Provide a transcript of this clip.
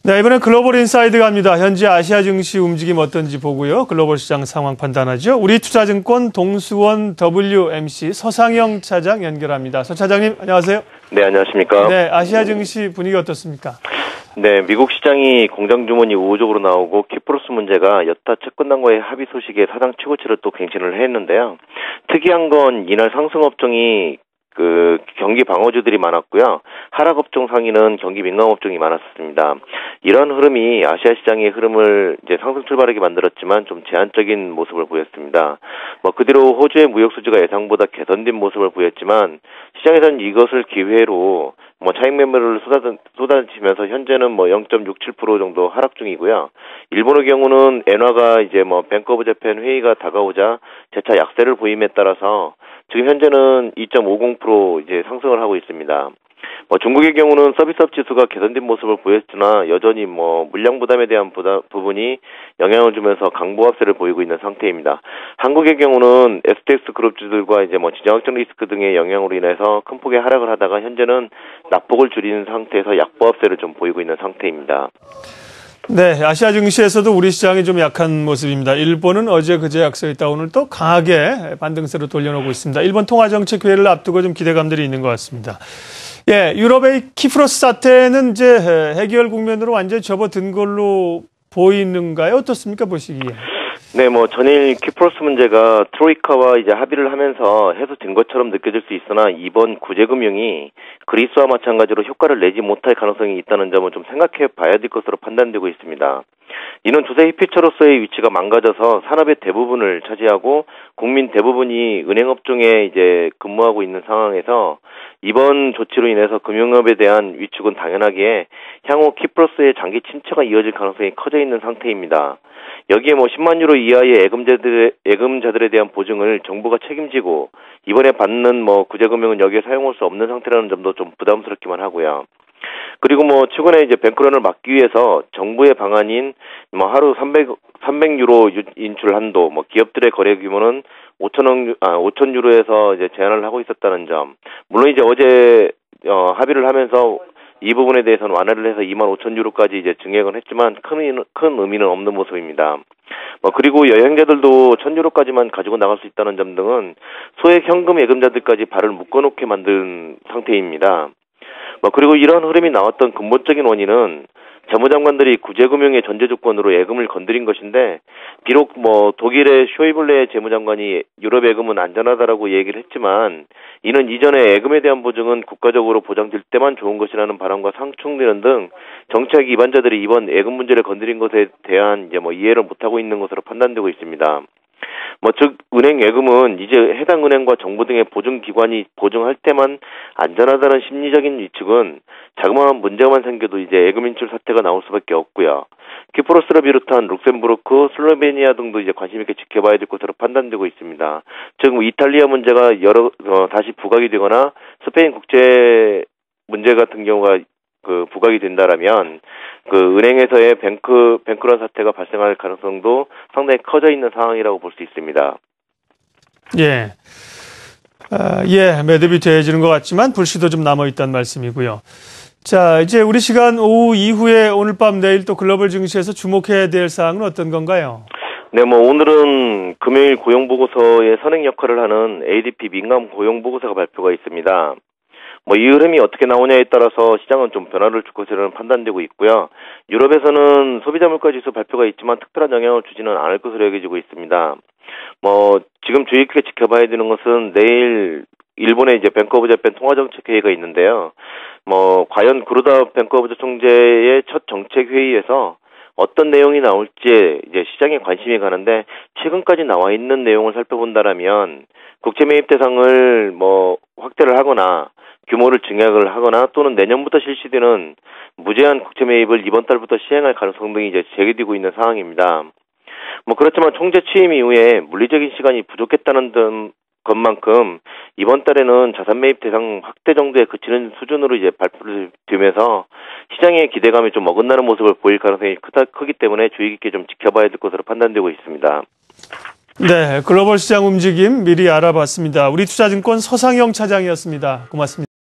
네, 이번엔 글로벌 인사이드 갑니다. 현재 아시아 증시 움직임 어떤지 보고요. 글로벌 시장 상황 판단하죠. 우리투자증권 동수원 WMC 서상영 차장 연결합니다. 서 차장님, 안녕하세요. 네, 안녕하십니까. 네, 아시아 증시 분위기 어떻습니까? 네, 미국 시장이 공장 주문이 우호적으로 나오고 키프로스 문제가 여타 채권단과의 합의 소식에 사상 최고치를 또 갱신을 했는데요. 특이한 건 이날 상승 업종이 경기 방어주들이 많았고요. 하락 업종 상위는 경기 민감 업종이 많았습니다. 이런 흐름이 아시아 시장의 흐름을 이제 상승 출발하게 만들었지만 좀 제한적인 모습을 보였습니다. 그 뒤로 호주의 무역 수지가 예상보다 개선된 모습을 보였지만 시장에서는 이것을 기회로 차익 매매를 쏟아지면서 현재는 0.67% 정도 하락 중이고요. 일본의 경우는 엔화가 이제 뱅크 오브 재팬 회의가 다가오자 재차 약세를 보임에 따라서 지금 현재는 2.50% 이제 상승을 하고 있습니다. 중국의 경우는 서비스업 지수가 개선된 모습을 보였으나 여전히 물량 부담에 대한 부분이 영향을 주면서 강보합세를 보이고 있는 상태입니다. 한국의 경우는 STX 그룹주들과 이제 지정학적 리스크 등의 영향으로 인해서 큰 폭의 하락을 하다가 현재는 낙폭을 줄이는 상태에서 약보합세를 좀 보이고 있는 상태입니다. 네, 아시아 증시에서도 우리 시장이 좀 약한 모습입니다. 일본은 어제 그제 약세했다 오늘 또 강하게 반등세로 돌려놓고 있습니다. 일본 통화정책회의를 앞두고 좀 기대감들이 있는 것 같습니다. 예, 유럽의 키프로스 사태는 이제 해결 국면으로 완전히 접어든 걸로 보이는가요? 어떻습니까, 보시기에? 네, 전일 키프로스 문제가 트로이카와 이제 합의를 하면서 해소된 것처럼 느껴질 수 있으나 이번 구제금융이 그리스와 마찬가지로 효과를 내지 못할 가능성이 있다는 점을 좀 생각해 봐야 될 것으로 판단되고 있습니다. 이는 조세 히피처로서의 위치가 망가져서 산업의 대부분을 차지하고 국민 대부분이 은행업종에 이제 근무하고 있는 상황에서 이번 조치로 인해서 금융업에 대한 위축은 당연하게 향후 키프로스의 장기 침체가 이어질 가능성이 커져 있는 상태입니다. 여기에 10만 유로 이하의 예금자들에 대한 보증을 정부가 책임지고 이번에 받는 구제금융은 여기에 사용할 수 없는 상태라는 점도 좀 부담스럽기만 하고요. 그리고 최근에 이제 뱅크런을 막기 위해서 정부의 방안인 하루 300유로 인출 한도, 기업들의 거래 규모는 5천 유로에서 이제 제한을 하고 있었다는 점. 물론 이제 어제 합의를 하면서 이 부분에 대해서는 완화를 해서 2만 5천 유로까지 이제 증액을 했지만 큰 의미는 없는 모습입니다. 그리고 여행자들도 1,000 유로까지만 가지고 나갈 수 있다는 점 등은 소액 현금 예금자들까지 발을 묶어놓게 만든 상태입니다. 그리고 이런 흐름이 나왔던 근본적인 원인은 재무장관들이 구제금융의 전제 조건으로 예금을 건드린 것인데 비록 독일의 쇼이블레 재무장관이 유럽 예금은 안전하다라고 얘기를 했지만 이는 이전에 예금에 대한 보증은 국가적으로 보장될 때만 좋은 것이라는 발언과 상충되는 등 정책 위반자들이 이번 예금 문제를 건드린 것에 대한 이제 이해를 못하고 있는 것으로 판단되고 있습니다. 즉 은행 예금은 이제 해당 은행과 정부 등의 보증기관이 보증할 때만 안전하다는 심리적인 위축은 자그마한 문제만 생겨도 이제 예금 인출 사태가 나올 수밖에 없고요. 키프로스를 비롯한 룩셈부르크, 슬로베니아 등도 이제 관심 있게 지켜봐야 될 것으로 판단되고 있습니다. 즉 이탈리아 문제가 다시 부각이 되거나 스페인 국제 문제 같은 경우가 부각이 된다라면 은행에서의 뱅크런 사태가 발생할 가능성도 상당히 커져 있는 상황이라고 볼 수 있습니다. 예. 매듭이 되어지는 것 같지만 불씨도 좀 남아있다는 말씀이고요. 자, 이제 우리 시간 오후 이후에 오늘 밤 내일 또 글로벌 증시에서 주목해야 될 사항은 어떤 건가요? 네, 오늘은 금요일 고용보고서의 선행 역할을 하는 ADP 민감 고용보고서가 발표가 있습니다. 이 흐름이 어떻게 나오냐에 따라서 시장은 좀 변화를 줄 것이라는 판단되고 있고요. 유럽에서는 소비자 물가 지수 발표가 있지만 특별한 영향을 주지는 않을 것으로 여겨지고 있습니다. 지금 주의 깊게 지켜봐야 되는 것은 내일 일본의 이제 뱅크 오브 재팬 통화정책 회의가 있는데요. 과연 구로다 뱅크 오브 총재의 첫 정책 회의에서 어떤 내용이 나올지 이제 시장에 관심이 가는데 최근까지 나와 있는 내용을 살펴본다라면 국채 매입 대상을 확대를 하거나 규모를 증액을 하거나 또는 내년부터 실시되는 무제한 국채 매입을 이번 달부터 시행할 가능성 등이 이제 제기되고 있는 상황입니다. 그렇지만 총재 취임 이후에 물리적인 시간이 부족했다는 것만큼 이번 달에는 자산 매입 대상 확대 정도에 그치는 수준으로 이제 발표를 되면서 시장의 기대감이 좀 어긋나는 모습을 보일 가능성이 크기 때문에 주의 깊게 좀 지켜봐야 될 것으로 판단되고 있습니다. 네, 글로벌 시장 움직임 미리 알아봤습니다. 우리투자증권 서상영 차장이었습니다. 고맙습니다.